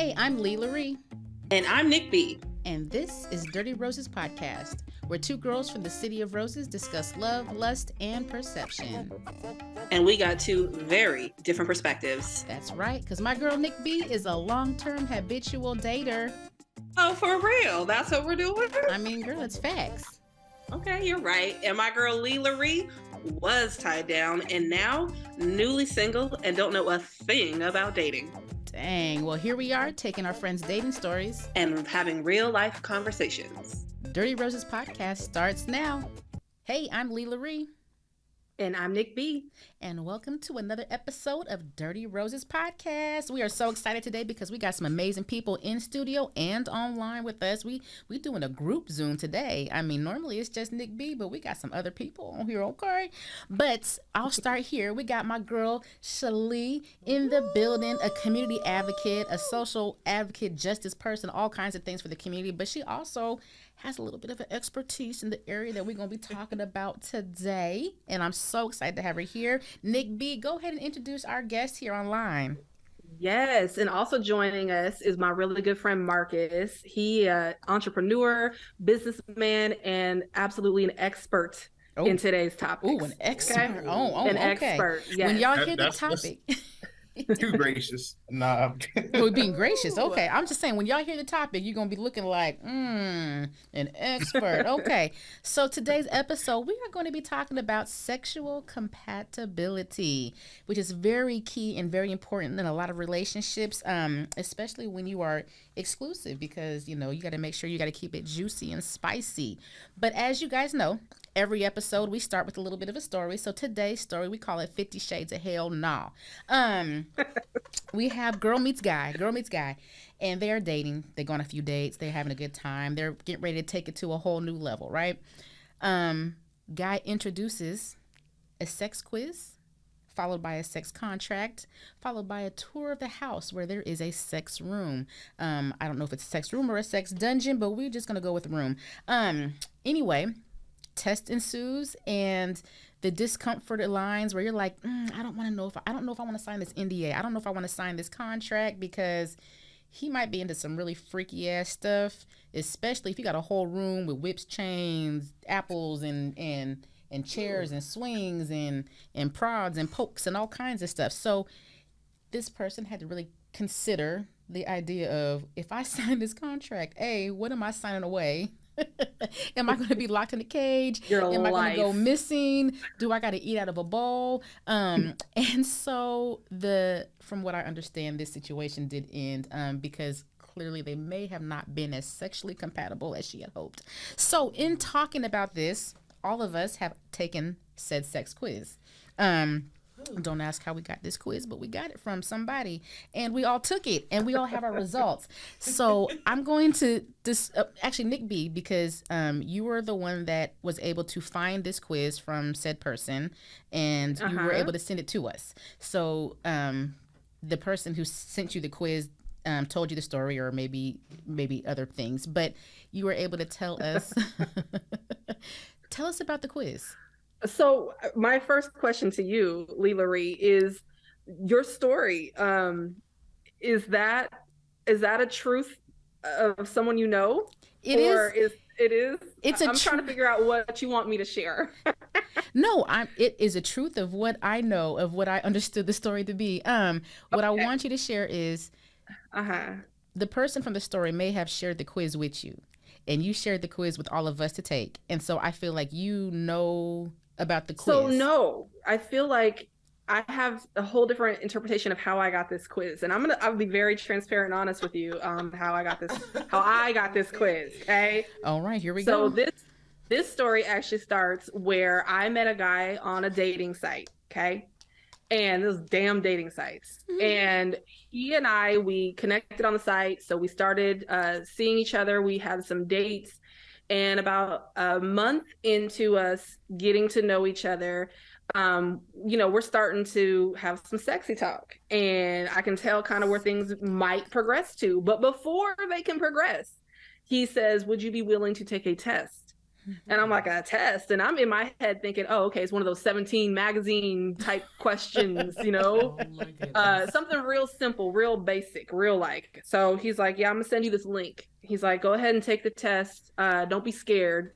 Hey, I'm Leigh LaRie. And I'm Nik B. And this is Dirty Roses Podcast, where two girls from the City of Roses discuss love, lust, and perception. And we got two very different perspectives. That's right, because my girl Nik B is a long-term habitual dater. Oh, for real? That's what we're doing? I mean, girl, it's facts. Okay, you're right. And my girl Leigh LaRie was tied down and now newly single and don't know a thing about dating. Dang, well, here we are taking our friends' dating stories and having real life conversations. Dirty Roses Podcast starts now. Hey, I'm Leigh LaRie. And I'm Nik B. And welcome to another episode of Dirty Roses Podcast. We are so excited today because we got some amazing people in studio and online with us. We doing a group Zoom today. I mean, normally it's just Nik B, but we got some other people on here, okay? But I'll start here. We got my girl Shalee in the building, a community advocate, a social advocate, justice person, all kinds of things for the community. But she also has a little bit of an expertise in the area that we're going to be talking about today. And I'm so excited to have her here. Nik B, go ahead and introduce our guest here online. Yes, and also joining us is my really good friend Marcus. He entrepreneur, businessman, and absolutely an expert in today's topic. Oh, an expert. Okay? An expert. Yes. When y'all hear the topic. Too gracious. Nah. We're being gracious. Okay. I'm just saying, when y'all hear the topic, you're going to be looking like, an expert. Okay. So today's episode, we are going to be talking about sexual compatibility, which is very key and very important in a lot of relationships, especially when you are exclusive, because, you got to make sure you got to keep it juicy and spicy. But as you guys know, every episode we start with a little bit of a story. So today's story, we call it 50 Shades of Hell Nah. We have girl meets guy, and they're dating. They go on a few dates. They're having a good time. They're getting ready to take it to a whole new level, right? Guy introduces a sex quiz, followed by a sex contract, followed by a tour of the house where there is a sex room. I don't know if it's a sex room or a sex dungeon, but we're just going to go with room. Anyway, test ensues, and the discomfort aligns where you're like, I don't know if I want to sign this NDA. I don't know if I want to sign this contract because he might be into some really freaky ass stuff, especially if you got a whole room with whips, chains, apples, and chairs and swings and prods and pokes and all kinds of stuff. So this person had to really consider the idea of, if I sign this contract, what am I signing away? Am I going to be locked in a cage? Am I going to go missing? Do I got to eat out of a bowl? And so from what I understand, this situation did end because clearly they may have not been as sexually compatible as she had hoped. So in talking about this, all of us have taken said sex quiz. Don't ask how we got this quiz, but we got it from somebody, and we all took it, and we all have our results. So I'm going to actually Nik B, because you were the one that was able to find this quiz from said person, and you were able to send it to us. So the person who sent you the quiz told you the story, or maybe other things, but you were able to tell us about the quiz. So my first question to you, Leigh LaRie, is your story. Is that a truth of someone you know? It is. I'm trying to figure out what you want me to share. No, it is a truth of what I know, of what I understood the story to be. What I want you to share is the person from the story may have shared the quiz with you, and you shared the quiz with all of us to take. And so I feel like you know about the quiz. So no, I feel like I have a whole different interpretation of how I got this quiz, and I'll be very transparent and honest with you how I got this quiz. Okay. All right, here we go. So this story actually starts where I met a guy on a dating site. Okay. And those damn dating sites. Mm-hmm. And he and we connected on the site. So we started seeing each other. We had some dates. And about a month into us getting to know each other, we're starting to have some sexy talk. And I can tell kind of where things might progress to. But before they can progress, he says, would you be willing to take a test? And I'm like, a test? And I'm in my head thinking, oh, okay, it's one of those 17 magazine type questions, Oh my goodness. something real simple, real basic, real like. So he's like, yeah, I'm gonna send you this link. He's like, go ahead and take the test. Don't be scared.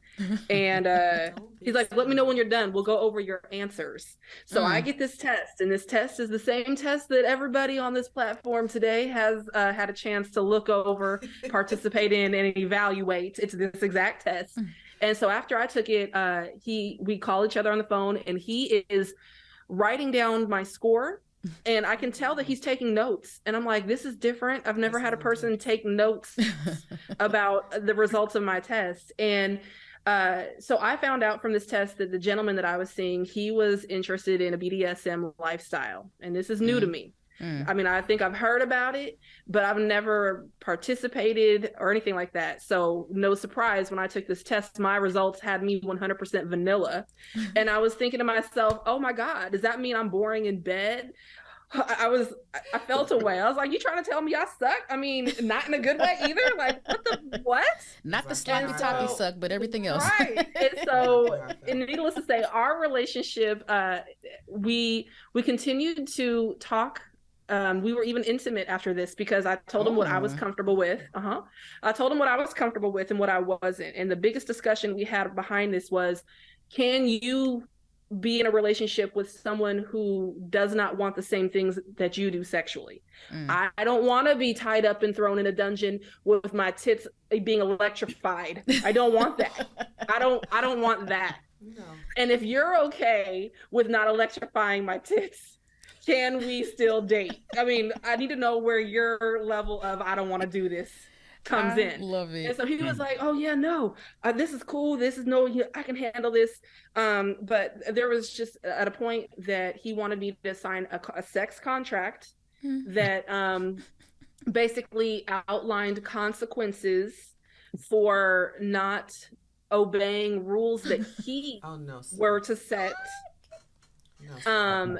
And he's like, let me know when you're done. We'll go over your answers. So I get this test, and this test is the same test that everybody on this platform today has had a chance to look over, participate in, and evaluate. It's this exact test. And so after I took it, we call each other on the phone, and he is writing down my score, and I can tell that he's taking notes. And I'm like, this is different. I've never had a person take notes about the results of my test. And so I found out from this test that the gentleman that I was seeing, he was interested in a BDSM lifestyle. And this is new to me. I mean, I think I've heard about it, but I've never participated or anything like that. So no surprise, when I took this test, my results had me 100% vanilla. And I was thinking to myself, oh my God, does that mean I'm boring in bed? I felt away. I was like, you trying to tell me I suck? I mean, not in a good way either. Like, what? Not the sloppy toppy suck, but everything else. Right. And so, and needless to say, our relationship, we continued to talk. We were even intimate after this because I told him what I was comfortable with. I told him what I was comfortable with and what I wasn't. And the biggest discussion we had behind this was, can you be in a relationship with someone who does not want the same things that you do sexually? I don't want to be tied up and thrown in a dungeon with my tits being electrified. I don't want that. I don't want that. No. And if you're okay with not electrifying my tits, can we still date? I mean, I need to know where your level of I don't want to do this comes in. Love it. And so he was like, oh yeah, no, this is cool. This is I can handle this. But there was just at a point that he wanted me to sign a sex contract that basically outlined consequences for not obeying rules that he were to set. And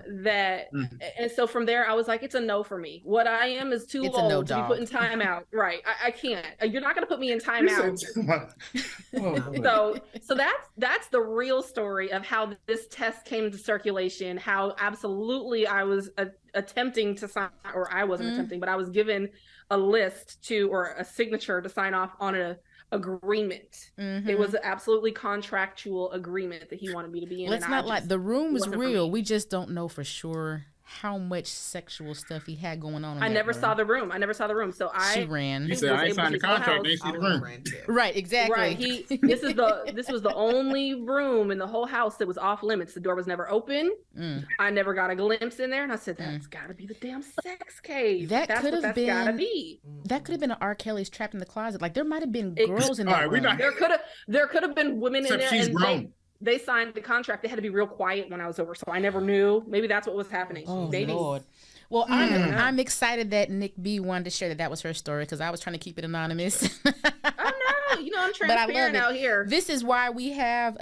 so from there I was like, it's a no for me. What I am is too old to be put in timeout. Right. I can't. You're not going to put me in timeout. So that's the real story of how this test came into circulation, how absolutely I was attempting to sign, or I wasn't attempting, but I was given a list or a signature to sign off on a agreement. It was an absolutely contractual agreement that he wanted me to be in. Let's not lie, the room was real. We just don't know for sure how much sexual stuff he had going on. I never saw the room. So she ran. You said I signed the contract. They see the room. Right, exactly. Right. This was the only room in the whole house that was off limits. The door was never open. I never got a glimpse in there, and I said, that's got to be the damn sex cave. That's gotta be. That could have been an R. Kelly's Trapped in the Closet. Like there might have been girls in that room. There could have been women in there. She's grown. They signed the contract. They had to be real quiet when I was over, so I never knew. Maybe that's what was happening. Oh, maybe. Lord. Well, I'm excited that Nik B wanted to share that was her story because I was trying to keep it anonymous. I know. I'm transparent out here. This is why we have,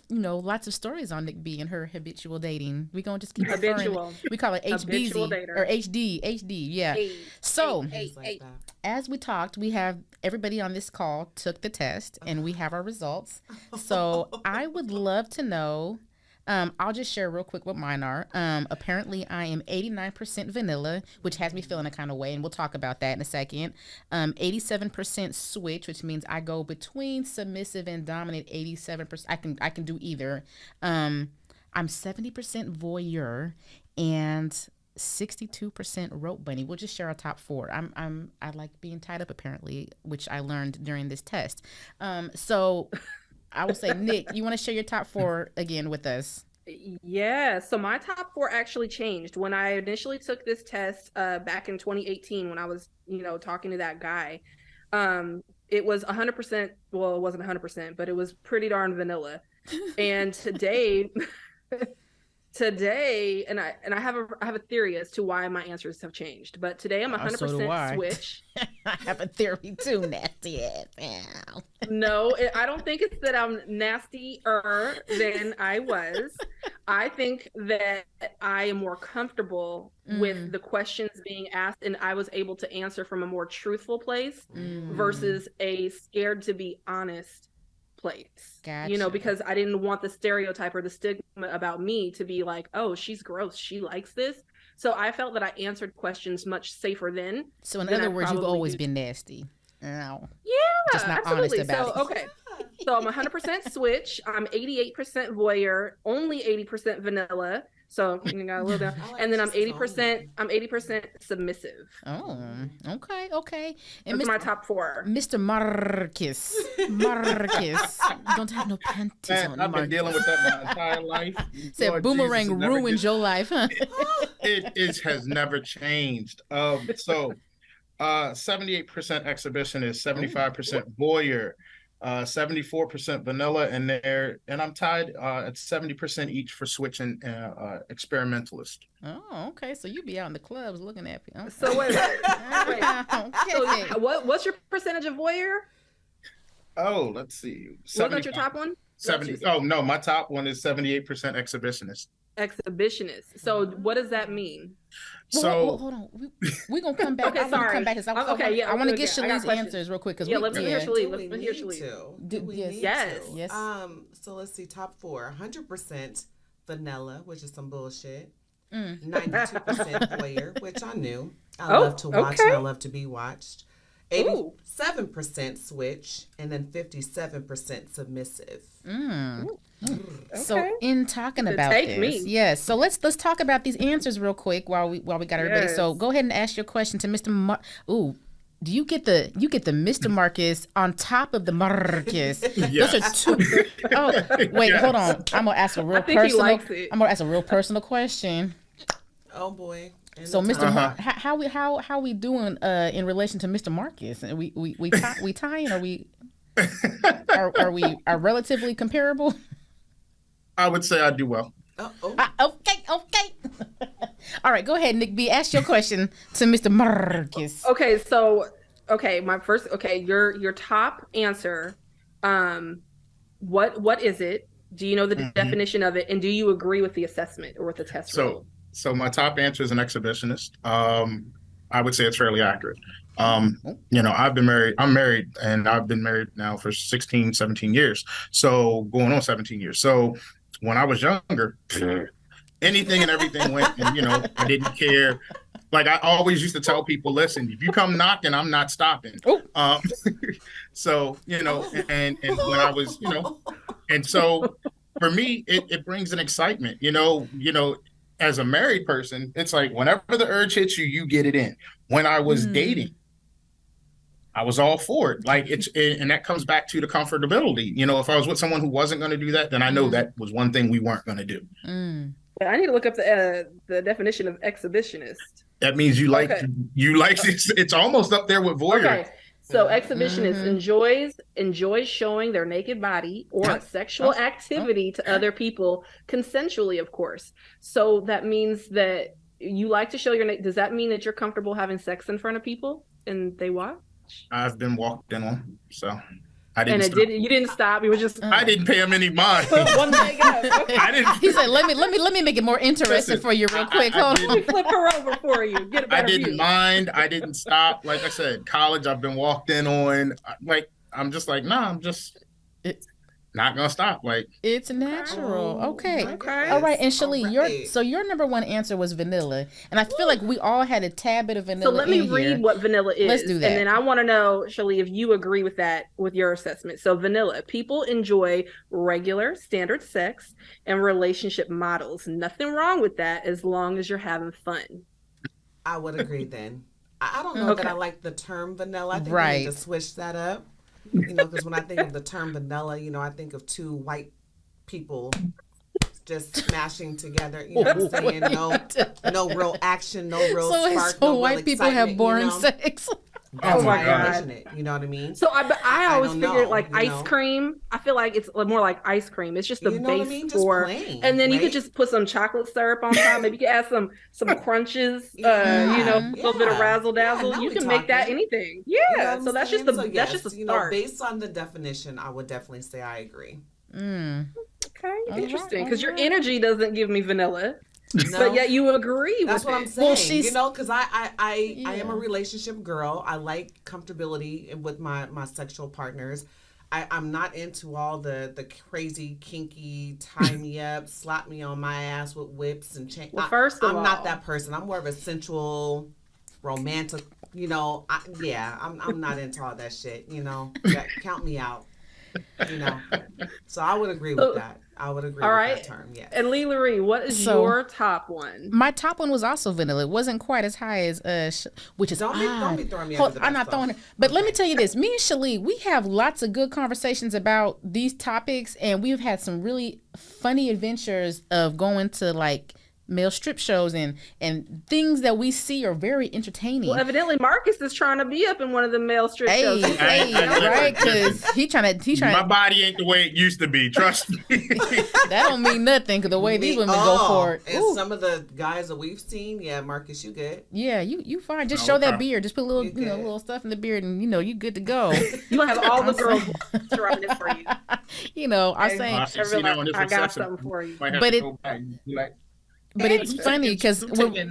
lots of stories on Nik B and her habitual dating. We're going to just keep habitual. We call it HBZ or HD, yeah. So, as we talked, we have everybody on this call took the test and we have our results. So I would love to know, I'll just share real quick what mine are. Apparently I am 89% vanilla, which has me feeling a kind of way, and we'll talk about that in a second. 87% switch, which means I go between submissive and dominant. 87%. I can do either. I'm 70% voyeur and 62% rope bunny. We'll just share our top four. I like being tied up apparently, which I learned during this test. So I will say, Nik, you want to share your top four again with us? Yeah. So my top four actually changed when I initially took this test back in 2018 when I was, talking to that guy. It was 100%. Well, it wasn't 100%, but it was pretty darn vanilla. And today. And I have a theory as to why my answers have changed. But today I'm 100% switch. I have a theory too, nasty ass. No, I don't think it's that I'm nastier than I was. I think that I am more comfortable with the questions being asked, and I was able to answer from a more truthful place versus a scared to be honest place. Gotcha. Because I didn't want the stereotype or the stigma about me to be like, oh, she's gross, she likes this. So I felt that I answered questions much safer then. So in other words, you've always been nasty. No. Yeah, just not absolutely. honest about it. Okay. So I'm 100% switch. I'm 88% voyeur, only 80% vanilla. So you got a little down, and then I'm 80%. I'm 80% submissive. Oh, okay. And That's my top 4. Mr. Marcus, don't have no panties on. I've been dealing with that my entire life. Said Lord boomerang Jesus, ruined your life, huh? It has never changed. 78% exhibitionist, 75% voyeur, 74% vanilla in there, and I'm tied at 70% each for switch and experimentalist. Oh, okay. So you be out in the clubs looking at people. Okay. So wait. Okay. So what's your percentage of voyeur? Oh, let's see. Wasn't your top one? 70. Oh no, my top one is 78% exhibitionist. Exhibitionist. So what does that mean? Well, hold on. We're gonna come back. Okay, I want to sorry. come back. I want to get Shalee's answers real quick let me hear Shalee. Let me hear Shalee. Yes. So let's see. Top 4: 100% vanilla, which is some bullshit. 92% voyeur, which I knew. I love to watch and I love to be watched. 87% switch, and then 57% submissive. So in talking about this, yes. So let's talk about these answers real quick while we got everybody. Yes. So go ahead and ask your question to Mr. Do you get the Mr. Marcus on top of the Marcus? Yes. Those are two. Oh wait, hold on. I'm gonna ask a real personal question. Oh boy. So Mr. How we doing in relation to Mr. Marcus? We tying, or we are relatively comparable? Oh. I would say I do well. Okay. All right, go ahead, Nik B. Ask your question to Mr. Marcus. Okay, so my first your top answer. What is it? Do you know the definition of it, and do you agree with the assessment or with the test result? So my top answer is an exhibitionist. I would say it's fairly accurate. I've been married. I'm married, and I've been married now for 16, 17 years. So going on 17 years. So when I was younger, anything and everything went, and I didn't care. Like I always used to tell people, listen, if you come knocking, I'm not stopping. So and when I was, and so for me, it brings an excitement. As a married person, it's like whenever the urge hits you, you get it in. When I was dating, I was all for it. Like and that comes back to the comfortability. If I was with someone who wasn't going to do that, then I know that was one thing we weren't going to do. I need to look up the definition of exhibitionist. That means you like it's almost up there with voyeur. Okay. So exhibitionist enjoys showing their naked body or sexual activity to other people, consensually, of course. So that means that you like to show your naked. Does that mean that you're comfortable having sex in front of people and they watch? I've been walked in on, so I didn't. And you didn't stop. You were just. I didn't pay him any mind. One leg up. Okay. I didn't. He said, "Let me make it more interesting for you, real quick." Hold on. Let me flip her over for you. Get a better I didn't view. mind. I didn't stop. Like I said, college, I've been walked in on. Like I'm just like, nah, I'm just not gonna stop. Like it's natural. Okay. Okay. All right. And Shalee, your number one answer was vanilla, and I feel like we all had a tad bit of vanilla. So let me read what vanilla is. Let's do that. And then I want to know, Shalee, if you agree with that with your assessment. So vanilla, people enjoy regular, standard sex and relationship models. Nothing wrong with that as long as you're having fun. I would agree then. I don't know that I like the term vanilla. I think we need to switch that up. Because when I think of the term vanilla, I think of two white people just smashing together. You know what I'm saying? No real action, no real spark, no real white people have boring sex. That's why I envision it. You know what I mean? So I always figured ice cream. I feel like it's more like ice cream. It's just the base for, and then you could just put some chocolate syrup on top. Maybe you could add some crunches. A little bit of razzle dazzle. You can make that anything. Yeah. So that's just that's just a start. Based on the definition, I would definitely say I agree. Okay, interesting. Because your energy doesn't give me vanilla. No, but yet you agree that's with what it. I'm saying. Because I am a relationship girl. I like comfortability with my sexual partners. I'm not into all the crazy, kinky, tie me up, slap me on my ass with whips and chain. Well, first of I'm all, not that person. I'm more of a sensual, romantic. I'm not into all that shit. Count me out. So I would agree with that. I would agree with that term. Yes. And Leigh LaRie, what is your top one? My top one was also vanilla. It wasn't quite as high as which is don't be throwing me under the bus. I'm not throwing it. But let me tell you this: me and Shalee, we have lots of good conversations about these topics, and we've had some really funny adventures of going to like male strip shows and things that we see are very entertaining. Well, evidently Marcus is trying to be up in one of the male strip shows. Right? Because he trying. My body ain't the way it used to be. Trust me. That don't mean nothing. Because the way these women go for it. And some of the guys that we've seen, yeah, Marcus, you good? Yeah, you fine. Just show that beard. Just put a little, little stuff in the beard, and you good to go. You gonna have all the girls rubbing it for you. I'm saying I got something for you. But it's funny because go ahead.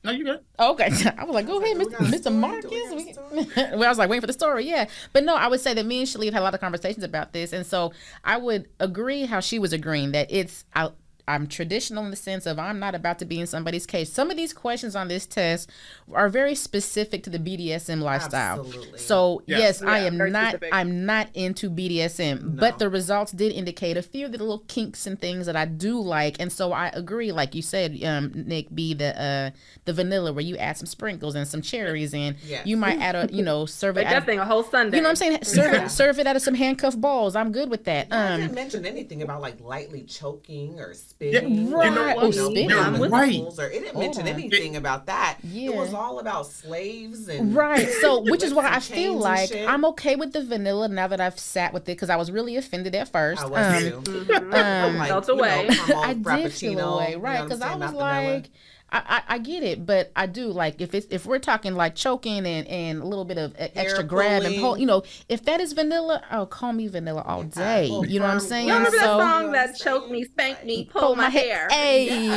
No, you good. Okay, I was like, go ahead, Mr. Marcus. Well, I was like waiting for the story, yeah. But no, I would say that me and Shalee have had a lot of conversations about this, and so I would agree how she was agreeing that I'm traditional in the sense of I'm not about to be in somebody's cage. Some of these questions on this test are very specific to the BDSM lifestyle. Absolutely. So yes, I'm not into BDSM, but the results did indicate a few of the little kinks and things that I do like. And so I agree, like you said, Nik B, the vanilla where you add some sprinkles and some cherries and you might add serve it. That thing a whole Sunday. You know what I'm saying? Serve it out of some handcuffed balls. I'm good with that. I didn't mention anything about like lightly choking or spitting. Right. Spitting. Right. It didn't mention anything about that. Yeah. It was all about slaves and So which is why I feel like I'm okay with the vanilla now that I've sat with it because I was really offended at first. I was too. Felt away. I did feel away, right? Because I was like. I get it, but I do like if we're talking like choking and a little bit of extra grab and hold, if that is vanilla, call me vanilla all day. You know what I'm saying? You remember that song that choke me, spank me, pull my hair? Hey,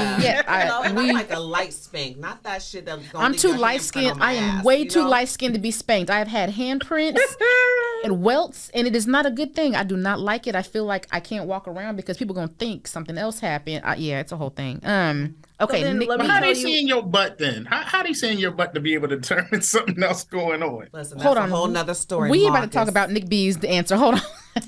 I like a light spank, not that shit that's going. I'm too light skinned. I am way too light skinned to be spanked. I have had handprints and welts, and it is not a good thing. I do not like it. I feel like I can't walk around because people are gonna think something else happened. It's a whole thing. Okay, so Nik, how they seeing your butt then? How they seeing your butt to be able to determine something else going on? Listen, that's a whole nother story. We about to talk about Nik B's answer. Hold on.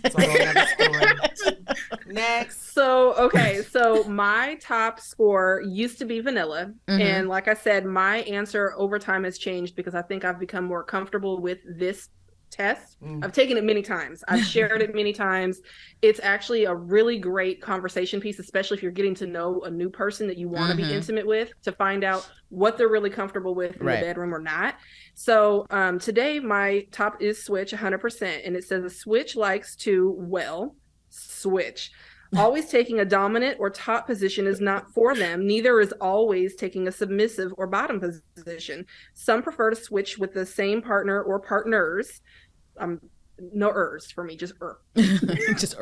That's a whole nother story. Next. So my top score used to be vanilla. And like I said, my answer over time has changed because I think I've become more comfortable with this test. I've taken it many times. I've shared it many times. It's actually a really great conversation piece, especially if you're getting to know a new person that you want to be intimate with, to find out what they're really comfortable with in the bedroom or not. So today my top is switch 100%. And it says a switch likes to, switch. Always taking a dominant or top position is not for them. Neither is always taking a submissive or bottom position. Some prefer to switch with the same partner or partners. No ers for me, just just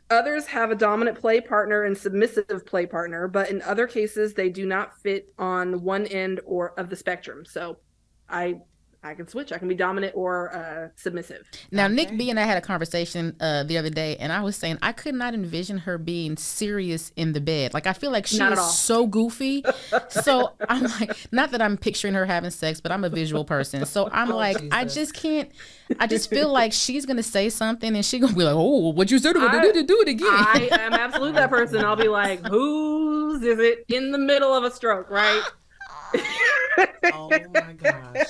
Others have a dominant play partner and submissive play partner, but in other cases they do not fit on one end or of the spectrum. So I can switch. I can be dominant or submissive. Now, Nik B and I had a conversation the other day, and I was saying I could not envision her being serious in the bed. Like, I feel like she is so goofy. So I'm like, not that I'm picturing her having sex, but I'm a visual person. So I'm Jesus. I just can't. I just feel like she's gonna say something, and she's gonna be like, "Oh, what you said? Do it again." I am absolutely that person. I'll be like, "Whose is it?" In the middle of a stroke, right? Oh my gosh.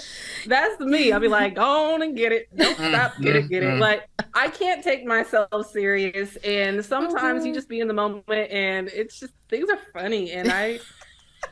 That's me. I'll be like, go on and get it. Don't stop, get it. Like, I can't take myself serious. And sometimes you just be in the moment and it's just, things are funny. And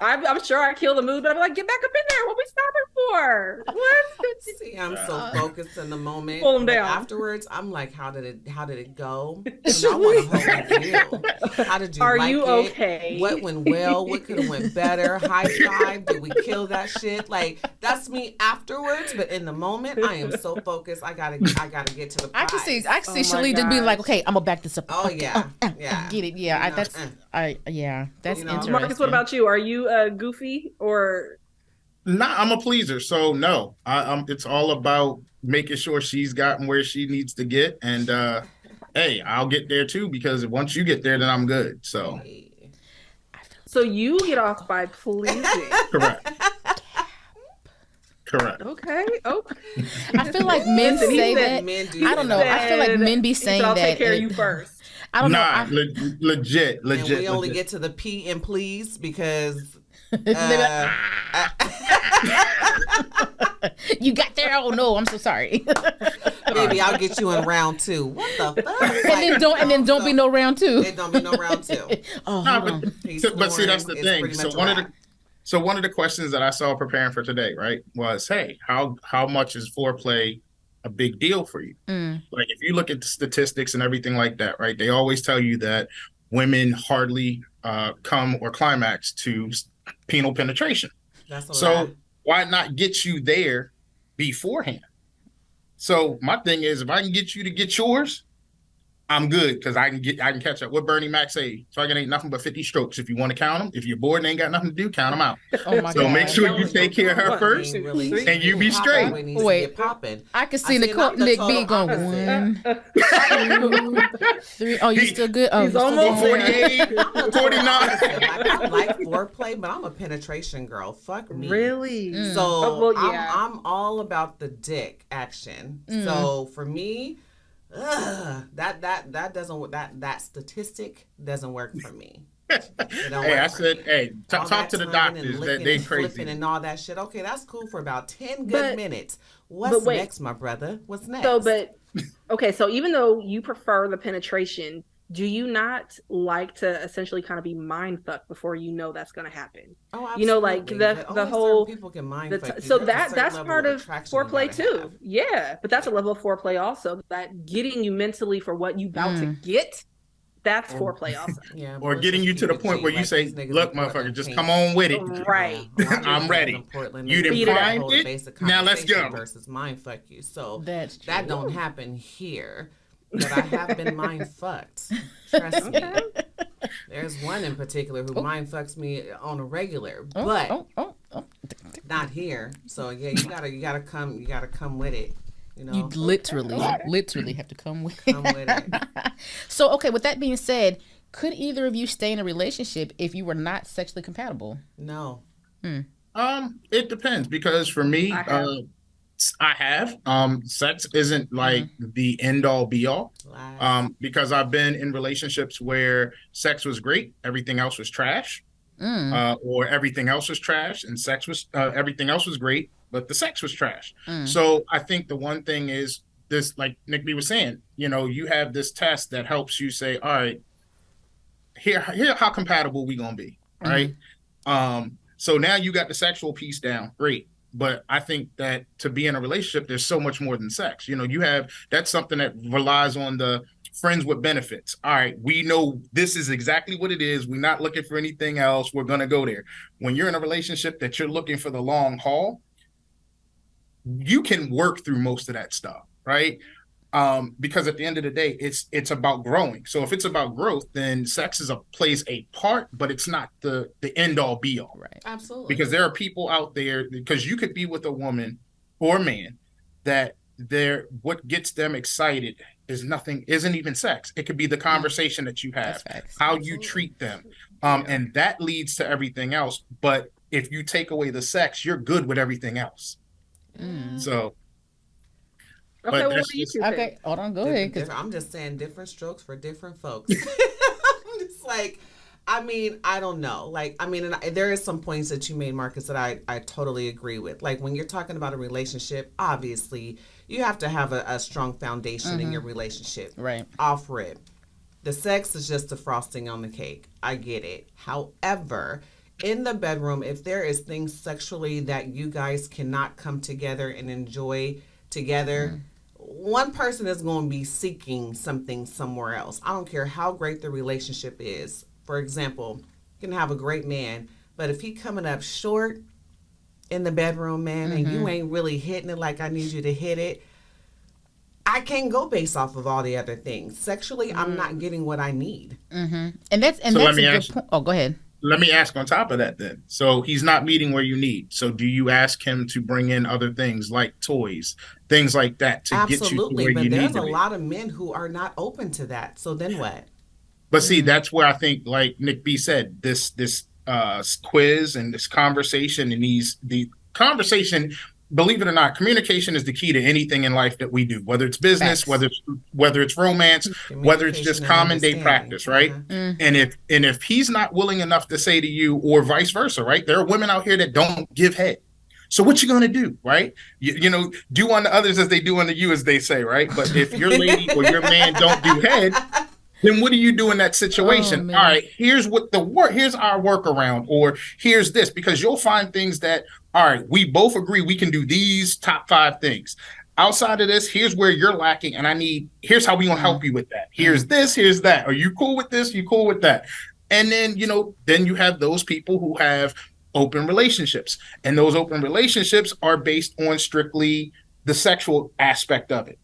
I'm sure I kill the mood, but I'm like, get back up in there. What we stopping for? What? See, I'm so focused in the moment. Pull them down. Afterwards, I'm like, how did it go? And I want to hold you. How did you Are like you it? Okay? What went well? What could have went better? High five? Did we kill that shit? Like, that's me afterwards, but in the moment, I am so focused. I gotta get to the prize. I can see Shalee just being like, okay, I'm gonna back this up. Oh yeah, yeah. Get it? Yeah, that's interesting. Marcus, what about you? Are you goofy or? Nah, I'm a pleaser, so no. It's all about making sure she's gotten where she needs to get, and hey, I'll get there too because once you get there, then I'm good. So, so you get off by pleasing. correct. Correct. Okay. I feel like men say that. I don't know. I feel like men be saying I'll that. Take care of you first. I don't know. Legit. And we only get to the P and please because. You got there. Oh no, I'm so sorry. Maybe I'll get you in round 2. What the fuck? And then don't be no round 2. It don't be no round 2. But see, that's the thing. So one of the questions that I saw preparing for today, right, was, hey, how much is foreplay a big deal for you? Like if you look at the statistics and everything like that, right, they always tell you that women hardly come or climax to penile penetration. So why not get you there beforehand? So my thing is, if I can get you to get yours, I'm good because I can catch up. What Bernie Mac say? Target ain't nothing but 50 strokes. If you want to count them, if you're bored and ain't got nothing to do, count them out. Oh my so God. Make sure you take care of her first, and you be straight. Wait, I can see Nik B going 1, 2, 3. Oh, you still good? Oh, he's almost 48, 49. I like foreplay, but I'm a penetration girl. Fuck me. Really? So I'm all about the dick action. So for me. That statistic doesn't work for me. I said, talk to the doctors. They crazy and all that shit. Okay, that's cool for about 10 good minutes. What's next, my brother? What's next? So even though you prefer the penetration, do you not like to essentially kind of be mind fucked before you know that's going to happen? Oh, absolutely. You know, like the whole people can mind fuck. So that's part of foreplay too. Yeah, but that's a level of foreplay also. That getting you mentally for what you about to get. That's foreplay also. Yeah, or getting you to the point where you say, look, motherfucker, just come on with it. Right. I'm ready. You didn't find it. Now let's go. Versus mind fuck you. So that don't happen here. But I have been mind fucked. Trust me. There's one in particular who mind fucks me on a regular, but not here. So yeah, you gotta come with it. You know, you literally have to come with it. So okay, with that being said, could either of you stay in a relationship if you were not sexually compatible? No. It depends because for me, I have. Sex isn't like the end all be all. Because I've been in relationships where sex was great, everything else was trash. Or everything else was trash and sex was everything else was great, but the sex was trash. So I think the one thing is this, like Nik B was saying, you know, you have this test that helps you say, all right, here how compatible we gonna be, right? So now you got the sexual piece down, great. But I think that to be in a relationship, there's so much more than sex. You know, that's something that relies on the friends with benefits. All right, we know this is exactly what it is. We're not looking for anything else. We're going to go there. When you're in a relationship that you're looking for the long haul, you can work through most of that stuff, right? Because at the end of the day, it's about growing. So if it's about growth, then sex plays a part, but it's not the end all be all. Right. Absolutely. Because there are people out there, because you could be with a woman or a man that what gets them excited isn't even sex. It could be the conversation that you have, how you treat them. And that leads to everything else. But if you take away the sex, you're good with everything else. So okay, well, what do you think? Okay, hold on, go ahead. I'm just saying different strokes for different folks. I'm just like, I mean, I don't know. Like, I mean, and there is some points that you made, Marcus, that I totally agree with. Like, when you're talking about a relationship, obviously, you have to have a strong foundation in your relationship. Right. Off rip. The sex is just the frosting on the cake. I get it. However, in the bedroom, if there is things sexually that you guys cannot come together and enjoy together, one person is going to be seeking something somewhere else. I don't care how great the relationship is. For example, you can have a great man, but if he coming up short in the bedroom, man, and you ain't really hitting it like I need you to hit it, I can't go based off of all the other things. Sexually, I'm not getting what I need. And that's a good point. Oh, go ahead. let me ask on top of that then. So he's not meeting where you need. So do you ask him to bring in other things like toys, things like that to get you to where you need to be? But there's a lot of men who are not open to that. So then what? But see, that's where I think, like Nik B said, this quiz and this conversation and the conversation, believe it or not, communication is the key to anything in life that we do, whether it's business, whether it's romance, whether it's just common day practice, right? And if he's not willing enough to say to you, or vice versa, right? There are women out here that don't give head. So what you gonna do, right? You know, do unto others as they do unto you, as they say, right? But if your lady or your man don't do head, then what do you do in that situation? All right, here's our workaround, or here's this, because you'll find things that, all right, we both agree we can do these top 5 things. Outside of this, here's where you're lacking, and here's how we gonna help you with that. Here's this, here's that. Are you cool with this? You cool with that? And then, then you have those people who have open relationships, and those open relationships are based on strictly the sexual aspect of it.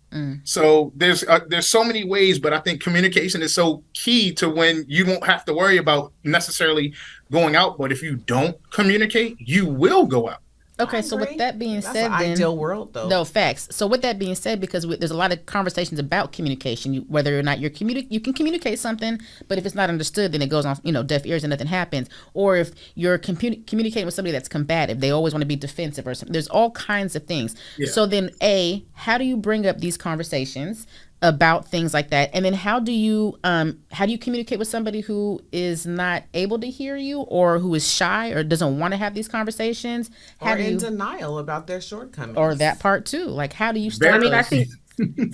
So there's so many ways, but I think communication is so key to when you don't have to worry about necessarily going out. But if you don't communicate, you will go out. Okay, so with that being said, an ideal world, though. No, facts. So with that being said, because there's a lot of conversations about communication, whether or not you can communicate something, but if it's not understood, then it goes on, deaf ears and nothing happens. Or if you're communicating with somebody that's combative, they always want to be defensive or something. There's all kinds of things. Yeah. So then, how do you bring up these conversations about things like that, and then how do you communicate with somebody who is not able to hear you, or who is shy, or doesn't want to have these conversations, or in denial about their shortcomings, or that part too? Like, how do you start? I mean, I think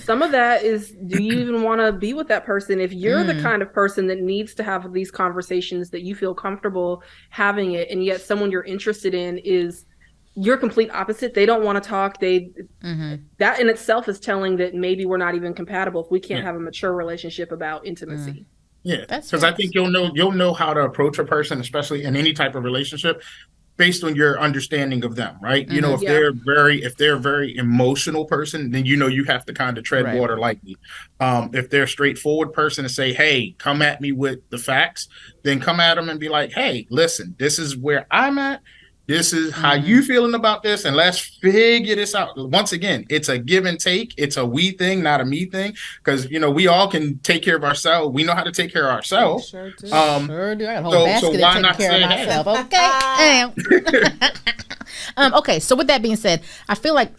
some of that is, do you even want to be with that person? If you're the kind of person that needs to have these conversations, that you feel comfortable having it, and yet someone you're interested in is your complete opposite, they don't want to talk, that in itself is telling that maybe we're not even compatible if we can't have a mature relationship about intimacy. Yeah, because I think you'll know how to approach a person, especially in any type of relationship, based on your understanding of them, right? If they're a very emotional person, then you have to kind of tread water lightly. If they're a straightforward person and say, hey, come at me with the facts, then come at them and be like, hey, listen, this is where I'm at. This is how you feeling about this, and let's figure this out. Once again, it's a give and take. It's a we thing, not a me thing, because we all can take care of ourselves. We know how to take care of ourselves. Sure do. Sure do. I got a whole basket of taking care of myself. Okay. Okay. So with that being said, I feel like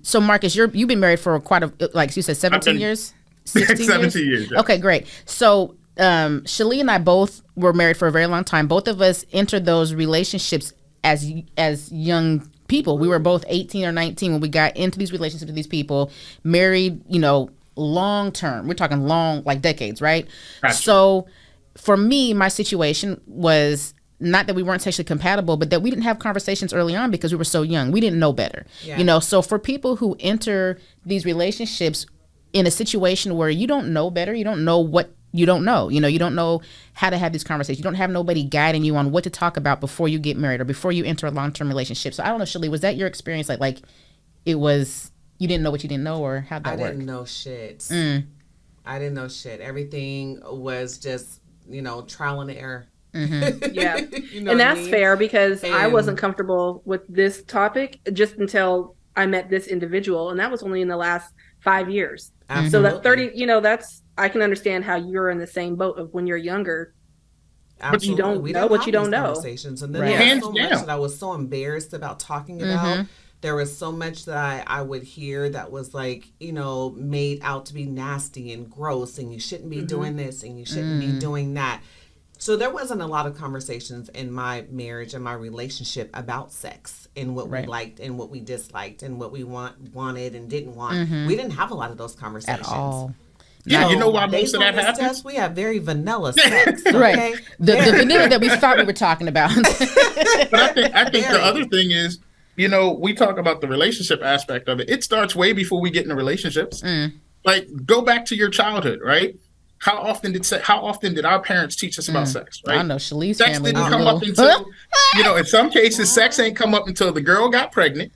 so Marcus, you've been married for quite like you said, 17 years, 16 17 years. Yeah. Okay, great. So Shalee and I both were married for a very long time. Both of us entered those relationships as young people. We were both 18 or 19 when we got into these relationships with these people, married, long term. We're talking long, like decades, right? Gotcha. So for me, my situation was not that we weren't sexually compatible, but that we didn't have conversations early on because we were so young. We didn't know better. Yeah. So for people who enter these relationships in a situation where you don't know better, you don't know what you don't know. You don't know how to have these conversations. You don't have nobody guiding you on what to talk about before you get married or before you enter a long-term relationship. So I don't know, Shalee, was that your experience? Like it was, you didn't know what you didn't know, or how'd that work? I didn't know shit. I didn't know shit. Everything was just, trial and error. Yeah. And that's fair, because I wasn't comfortable with this topic just until I met this individual. And that was only in the last 5 years. Absolutely. So that 30, I can understand how you're in the same boat of when you're younger. Absolutely. You don't know what you don't know. Conversations. And then there was so much that I was so embarrassed about talking about. There was so much that I would hear that was like, made out to be nasty and gross, and you shouldn't be doing this and you shouldn't be doing that. So there wasn't a lot of conversations in my marriage and my relationship about sex and what we liked and what we disliked and what we wanted and didn't want. We didn't have a lot of those conversations. At all. Yeah, you know why most of that happens? We have very vanilla sex, okay? Right. The vanilla that we thought we were talking about. But I think the other thing is, we talk about the relationship aspect of it. It starts way before we get into relationships. Like, go back to your childhood, right? How often did our parents teach us about sex, right? I know Shalee's sex family didn't come up until, in some cases, sex ain't come up until the girl got pregnant.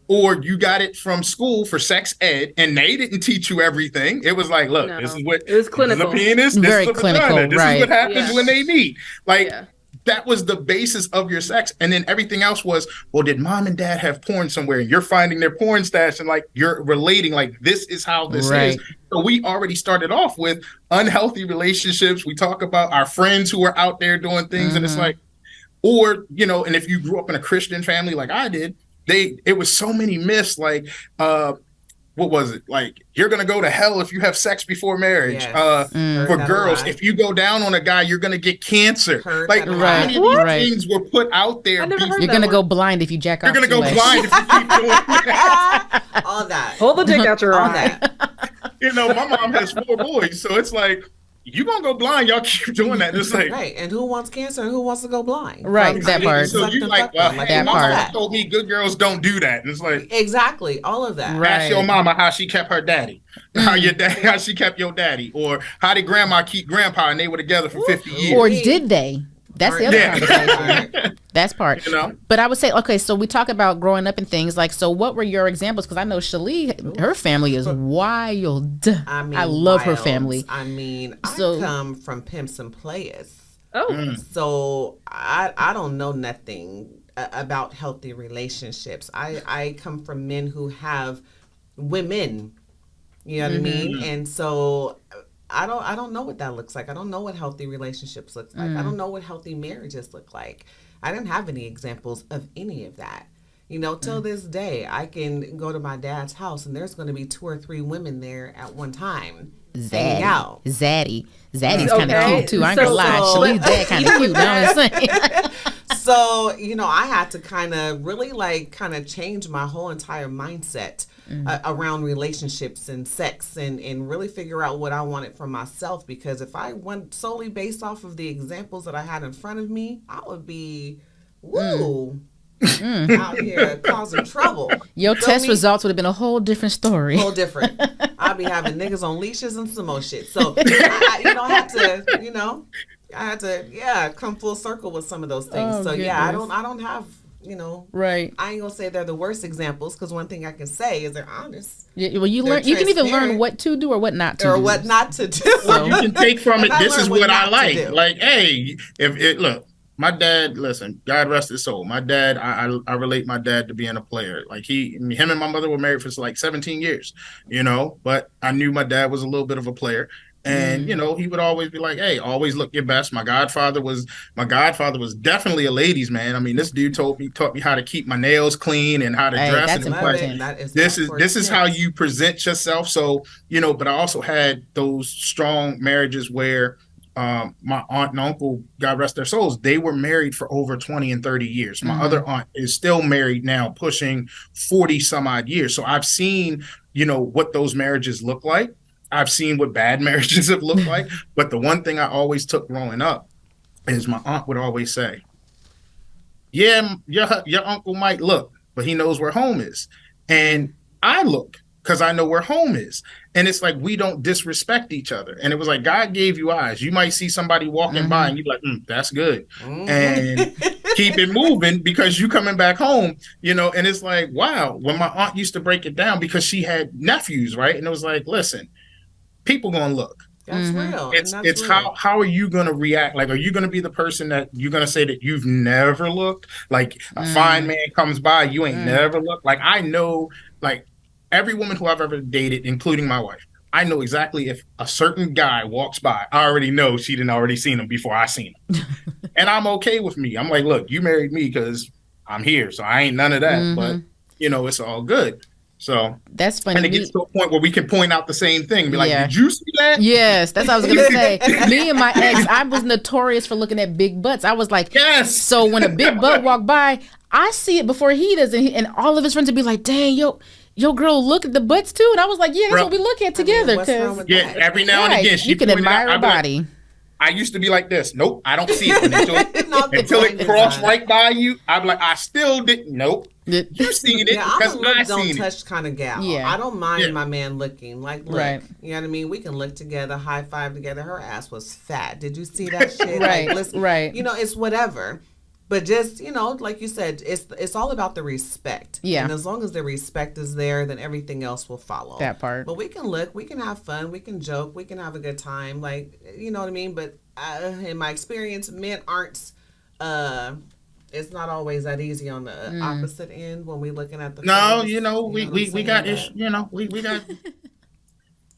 or you got it from school for sex ed, and they didn't teach you everything. It was like, look, this is what it was clinical. This is a penis, this Very is a clinical, vagina, this right. is what happens when they meet. Like Yeah. that was the basis of your sex. And then everything else was, well, did mom and dad have porn somewhere? And you're finding their porn stash and like you're relating, like this is how this is. So we already started off with unhealthy relationships. We talk about our friends who are out there doing things, and it's like, or, you know, and if you grew up in a Christian family like I did, it was so many myths, like what was it? Like, you're gonna go to hell if you have sex before marriage. For girls, if you go down on a guy, you're gonna get cancer. Like, things were put out there. You're gonna go blind if you jack off. You're gonna go blind if you keep doing that. All that. Hold the dick out your eye. You know, my mom has 4 boys, so it's like, you gonna go blind, y'all keep doing that. It's like, right, and who wants cancer and who wants to go blind? Right, that part. So you like, well, hey, mama told me good girls don't do that. And it's like, exactly, all of that. Ask your mama how she kept her daddy, how she kept your daddy, or how did grandma keep grandpa and they were together for 50 years. Or did they? That's the other conversation. That's part. You know? But I would say, okay, so we talk about growing up and things like, so what were your examples? Because I know Shalee, her family is wild. I mean, I love her family. I mean, I come from pimps and players. Oh. So I don't know nothing about healthy relationships. I come from men who have women. You know what I mean? And so I don't know what that looks like. I don't know what healthy relationships look like. I don't know what healthy marriages look like. I didn't have any examples of any of that. You know, till this day, I can go to my dad's house and there's going to be 2 or 3 women there at one time. Zaddy's kind of cute too. I ain't gonna lie. Shalee's dad kind of cute. You know what I'm saying? So, you know, I had to kind of really change my whole entire mindset around relationships and sex and really figure out what I wanted for myself. Because if I went solely based off of the examples that I had in front of me, I would be, out here causing trouble. Your test results would have been a whole different story. Whole different. I'd be having niggas on leashes and some more shit. So, I had to, come full circle with some of those things. So, goodness. I don't have, right. I ain't gonna say they're the worst examples because one thing I can say is they're honest. Yeah, well, you can either learn what to do or what not to do. Or what not to do. So you can take from it, this is what I like. Like, hey, look, my dad, listen, God rest his soul. My dad, I relate my dad to being a player. Like him and my mother were married for like 17 years, but I knew my dad was a little bit of a player. And, he would always be like, hey, always look your best. My godfather was definitely a ladies' man. I mean, this dude taught me how to keep my nails clean and how to dress. That's and important. This is how you present yourself. So, but I also had those strong marriages where my aunt and uncle, God rest their souls, they were married for over 20 and 30 years. My other aunt is still married now, pushing 40 some odd years. So I've seen, what those marriages look like. I've seen what bad marriages have looked like. But the one thing I always took growing up is my aunt would always say, yeah, your uncle might look, but he knows where home is. And I look because I know where home is. And it's like, we don't disrespect each other. And it was like, God gave you eyes. You might see somebody walking by and you're like, that's good. And keep it moving because you coming back home, and it's like, wow, when my aunt used to break it down because she had nephews, right? And it was like, listen, people gonna look. That's real. It's real. How are you gonna react? Like, are you gonna be the person that you're gonna say that you've never looked? Like a fine man comes by, you ain't never looked. Like I know, like every woman who I've ever dated, including my wife, I know exactly if a certain guy walks by, I already know she didn't already seen him before I seen him. And I'm okay with me. I'm like, look, you married me because I'm here, so I ain't none of that. But it's all good. So that's funny. And it gets to a point where we can point out the same thing. Be like, did you see that? Yes, that's what I was gonna say. Me and my ex, I was notorious for looking at big butts. I was like, yes. So when a big butt walked by, I see it before he does, and all of his friends would be like, dang, yo, girl, look at the butts too. And I was like, yeah, that's what we look at together. Every now and again, you can admire a body. I used to be like this. Nope, I don't see it. Until it crossed right by you, I'm like, I still didn't. Nope. You seen it because I seen it. Don't touch kind of gal. Yeah. I don't mind my man looking. Like, look, you know what I mean? We can look together, high five together. Her ass was fat. Did you see that shit? Right, like, listen, right. It's whatever. But just, like you said, it's all about the respect. Yeah. And as long as the respect is there, then everything else will follow. That part. But we can have fun, we can joke, we can have a good time. Like, you know what I mean? But in my experience, men aren't, it's not always that easy on the opposite end when we're looking at the No, films, we got ish, we got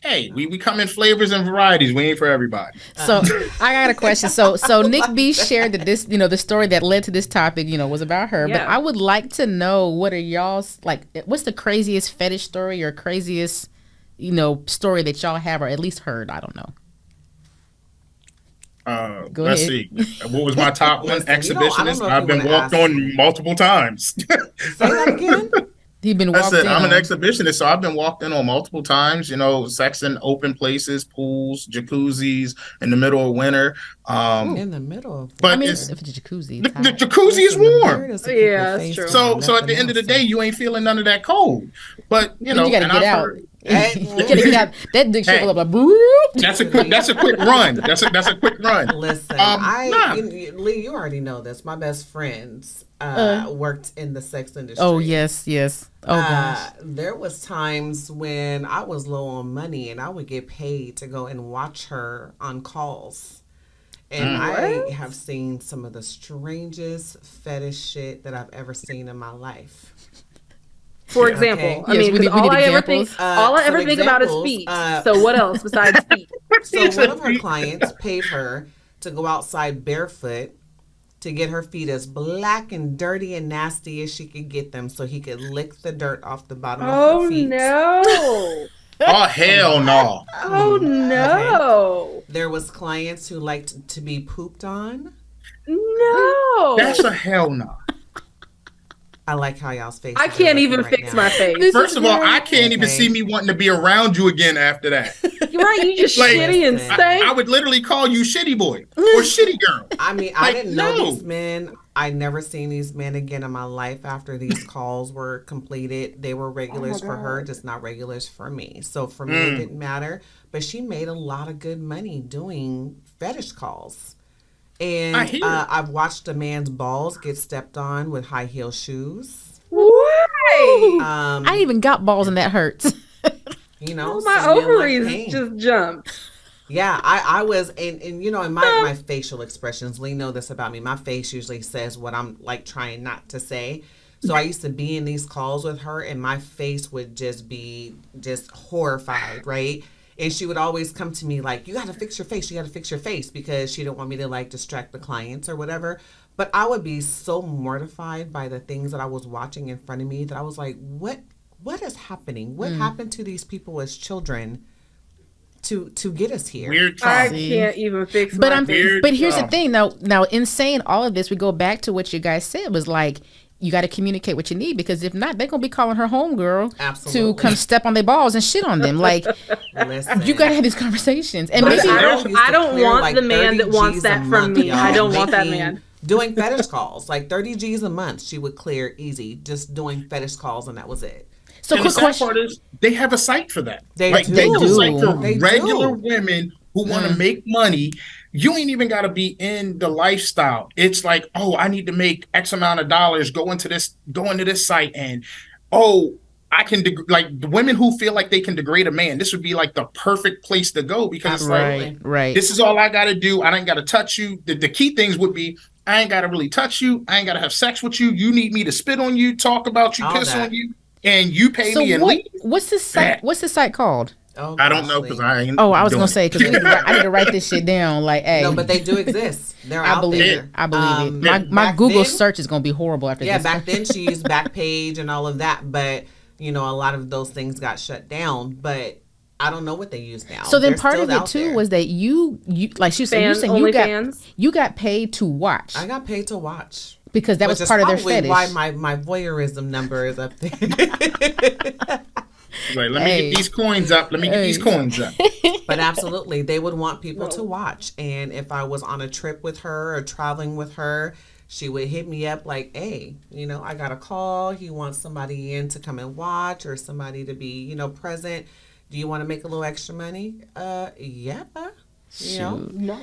hey, we come in flavors and varieties. We ain't for everybody. So I got a question. So Nik B shared that this, the story that led to this topic, was about her. Yeah. But I would like to know, what are y'all's, like, what's the craziest fetish story or craziest, story that y'all have or at least heard? I don't know. Let's see. What was my top one? Exhibitionist. I've been walked on multiple times. Say that again. You've been walked in. I'm an exhibitionist, so I've been walked in on multiple times. Sex in open places, pools, jacuzzis in the middle of winter. In the middle of, if it's a jacuzzi, the jacuzzi is warm. Yeah, that's true. So at the end of the day, you ain't feeling none of that cold. But you gotta get out. You gotta get out. That dick shrivel up like boop. That's a quick run. That's a quick run. Listen, Leigh, you already know this. My best friends worked in the sex industry. Oh yes. Oh gosh. There was times when I was low on money and I would get paid to go and watch her on calls. And I have seen some of the strangest fetish shit that I've ever seen in my life. For example, Okay. I mean, all I ever think about is feet. So what else besides feet? So one of her clients paid her to go outside barefoot to get her feet as black and dirty and nasty as she could get them, so he could lick the dirt off the bottom of her feet. Oh no! Oh hell no! Oh no! Okay. There was clients who liked to be pooped on. No, that's a hell no. I like how y'all's face. I can't even fix my face. First of all, I can't even see me wanting to be around you again after that. You're right. You just shitty and stank. I would literally call you shitty boy or shitty girl. I mean, I didn't know these men. I never seen these men again in my life after these calls were completed. They were regulars for her, just not regulars for me. So for me, it didn't matter. But she made a lot of good money doing fetish calls. And I've watched a man's balls get stepped on with high heel shoes. Why? I even got balls and that hurts. My ovaries just jumped. Yeah, I was, and in my facial expressions, Leigh know this about me. My face usually says what I'm like trying not to say. So I used to be in these calls with her, and my face would just be just horrified, right? And she would always come to me like, you got to fix your face. You got to fix your face, because she didn't want me to like distract the clients or whatever. But I would be so mortified by the things that I was watching in front of me that I was like, what is happening? What happened to these people as children to get us here? Weird trauma. I can't even fix my face. But here's the thing. Now, in saying all of this, we go back to what you guys said was like, you got to communicate what you need, because if not, they're going to be calling her homegirl to come step on their balls and shit on them. Like, you got to have these conversations. And maybe I don't want the man that wants that from me. I don't want that man. Doing fetish calls, like 30 G's a month, she would clear easy, just doing fetish calls, and that was it. So quick question. Part is, they have a site for that. They have a site for They regular women who want to make money. You ain't even got to be in the lifestyle. It's like, oh, I need to make X amount of dollars, go into this site, and I can like the women who feel like they can degrade a man. This would be like the perfect place to go, because it's right. This is all I got to do. I ain't got to touch you. The key things would be, I ain't got to really touch you. I ain't got to have sex with you. You need me to spit on you, talk about you, piss on you, and you pay me and leave. What's this site? What's the site called? Oh, I don't know, because I ain't. Oh, I was gonna say, because I need to write this shit down. Like, hey, no, but they do exist. They're out there. I believe it. My Google search is gonna be horrible after this. Yeah, back then she used Backpage and all of that, but a lot of those things got shut down. But I don't know what they use now. So then part of it too was that you like she said, you saying you got paid to watch. I got paid to watch because that was part of their fetish. Why my voyeurism number is up there. Like, let me get these coins up. But absolutely, they would want people to watch. And if I was on a trip with her or traveling with her, she would hit me up like, hey, I got a call. He wants somebody in to come and watch, or somebody to be, present. Do you want to make a little extra money? Yeah. No.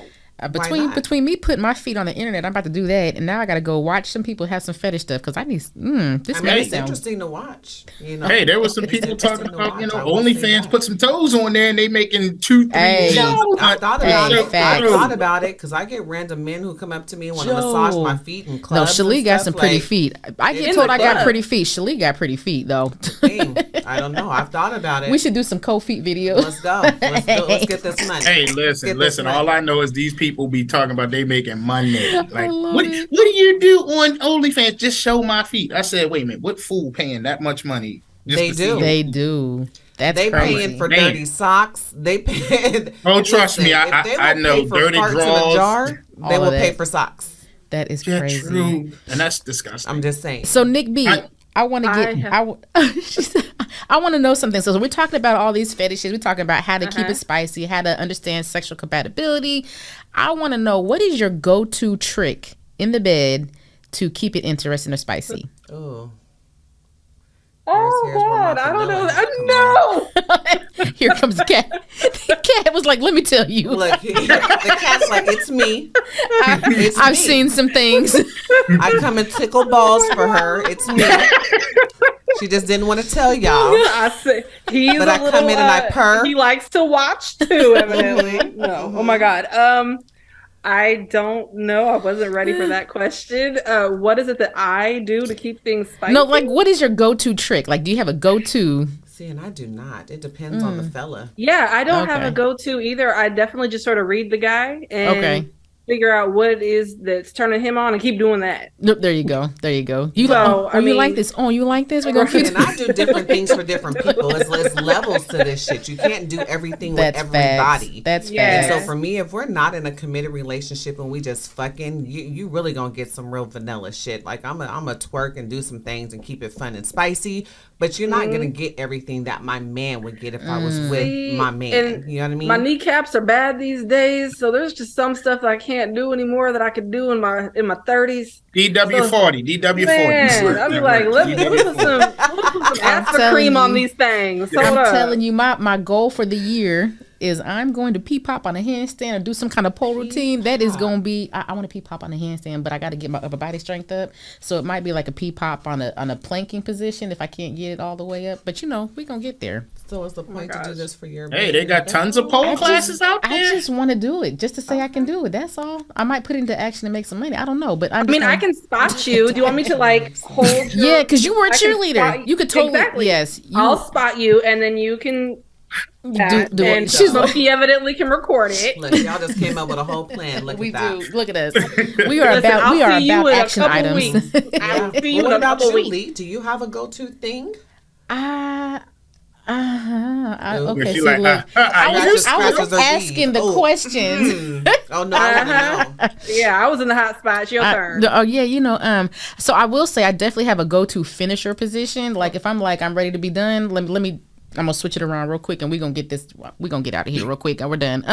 Between me putting my feet on the internet, I'm about to do that, and now I got to go watch some people have some fetish stuff because I need. It's interesting to watch. You know, hey, there was some people talking about OnlyFans put some toes on there and they making 2, 3. I thought about it because I get random men who come up to me and want to massage my feet in clubs. No, Shalee got some pretty feet. I get told I got pretty feet. Shalee got pretty feet though. I don't know. I've thought about it. We should do some cold feet videos. Let's go. Let's get this money. Hey, listen. All I know is these people be talking about they making money. Like, what do you do on OnlyFans? Just show my feet. I said, wait a minute, what fool paying that much money? They do. They paying for dirty socks. They pay. Oh, trust me, I know dirty drawers. They will pay for socks. That is crazy. True. And that's disgusting. I'm just saying. So Nik B, I want to get. I want to know something. So we're talking about all these fetishes. We're talking about how to keep it spicy, how to understand sexual compatibility. I want to know, what is your go-to trick in the bed to keep it interesting or spicy? Oh God, I don't know. No. Here comes the cat. The cat was like, let me tell you. Look, the cat's like, it's me. I've seen some things. I come and tickle balls for her. It's me. She just didn't want to tell y'all. I come in and I purr. He likes to watch too, evidently. No. Oh my God. I don't know. I wasn't ready for that question. What is it that I do to keep things spicy? No, like, what is your go-to trick? Like, do you have a go-to? See, and I do not. It depends on the fella. Yeah, I don't have a go-to either. I definitely just sort of read the guy and figure out what it is that's turning him on and keep doing that. Nope, there you go. You like this? Oh, you like this? We're gonna and I do different things for different people. It's levels to this shit. You can't do everything with everybody. That's facts. And so for me, if we're not in a committed relationship and we just fucking, you really gonna get some real vanilla shit. Like I'm a twerk and do some things and keep it fun and spicy. But you're not gonna get everything that my man would get if I was with my man. And you know what I mean? My kneecaps are bad these days, so there's just some stuff that I can't do anymore that I could do in my 30s. DW40. Man, I'll be like, let me put some Asper cream on these things. I'm telling you, my goal for the year is I'm going to pee-pop on a handstand or do some kind of pole routine. That is going to be, I want to pee-pop on a handstand, but I got to get my upper body strength up. So it might be like a pee-pop on a planking position if I can't get it all the way up. But, we're going to get there. So what's the point to do this for your Hey, they got tons of pole classes out there. I just want to do it just to say I can do it. That's all. I might put it into action and make some money. I don't know. But I can spot you. Do you want me to hold your... Yeah, because you were a cheerleader. You could totally... Exactly. Yes. I'll spot you and then you can... do and Smokey evidently can record it. Look, y'all just came up with a whole plan. Look at that. Look at us. We are about action items. I'll see you in a couple weeks. Leigh, do you have a go-to thing? Okay. See, look, I was asking the questions. Oh no, I know. Yeah, I was in the hot spot. It's your turn. Oh yeah, So I will say I definitely have a go-to finisher position. Like if I'm ready to be done, let me. I'm gonna switch it around real quick, and we're gonna get out of here real quick, and we're done.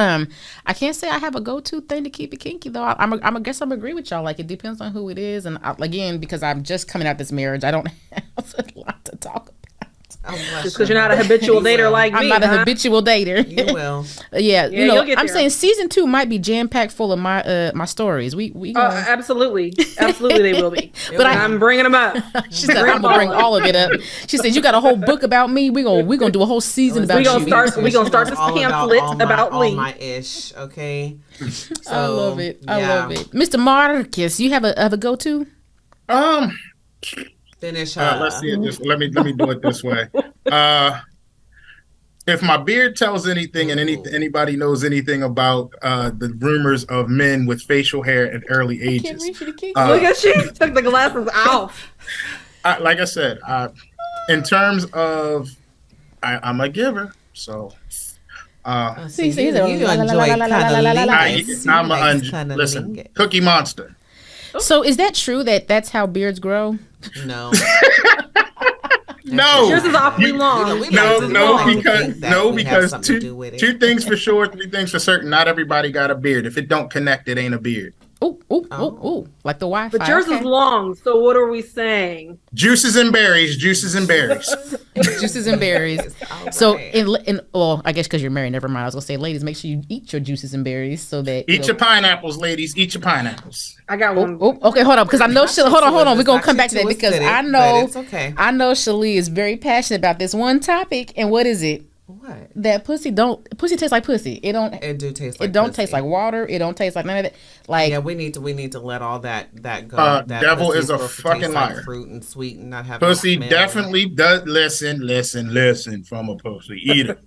I can't say I have a go-to thing to keep it kinky though. I guess I'm agree with y'all. Like it depends on who it is, and again, because I'm just coming out this marriage, I don't have a lot to talk about. Just because you're not a habitual dater like me. I'm not a habitual dater. You will. Yeah, I'm saying season 2 might be jam-packed full of my stories. We absolutely they will be. But I'm bringing them up. She said I'm gonna bring all of it up. She said you got a whole book about me. We gonna do a whole season about you. We gonna start this pamphlet about Leigh. All my ish, okay. So, I love it. Mr. Marcus, you have a go-to? Finish. Let's see it. Let me do it this way. If my beard tells anything, and anybody knows anything about the rumors of men with facial hair at early ages, look at she took the glasses off. Like I said, in terms of, I'm a giver, so. You enjoy listen, Cookie Monster. So is that true that's how beards grow? No. No. Yours is awfully long. Because two things for sure, 3 things for certain. Not everybody got a beard. If it don't connect, it ain't a beard. Ooh, like the Wi-Fi. But yours is long, so what are we saying? Juices and berries. Juices and berries. Juices and berries. Right. So, well, I guess because you're married, never mind. I was gonna say, ladies, make sure you eat your juices and berries so that eat your pineapples, ladies. Eat your pineapples. I got one. Okay, hold on, because I know. Hold on. We're gonna come back to that because acidic, I know. It's okay. I know Shalee is very passionate about this one topic, and what is it? What? That pussy tastes like pussy. It don't. It do taste like. It don't pussy. taste like water. It don't taste like none of it. Like, yeah, we need to let all that go. That devil is a fucking liar. Like fruit and sweet and not have pussy definitely does. Listen from a pussy eater.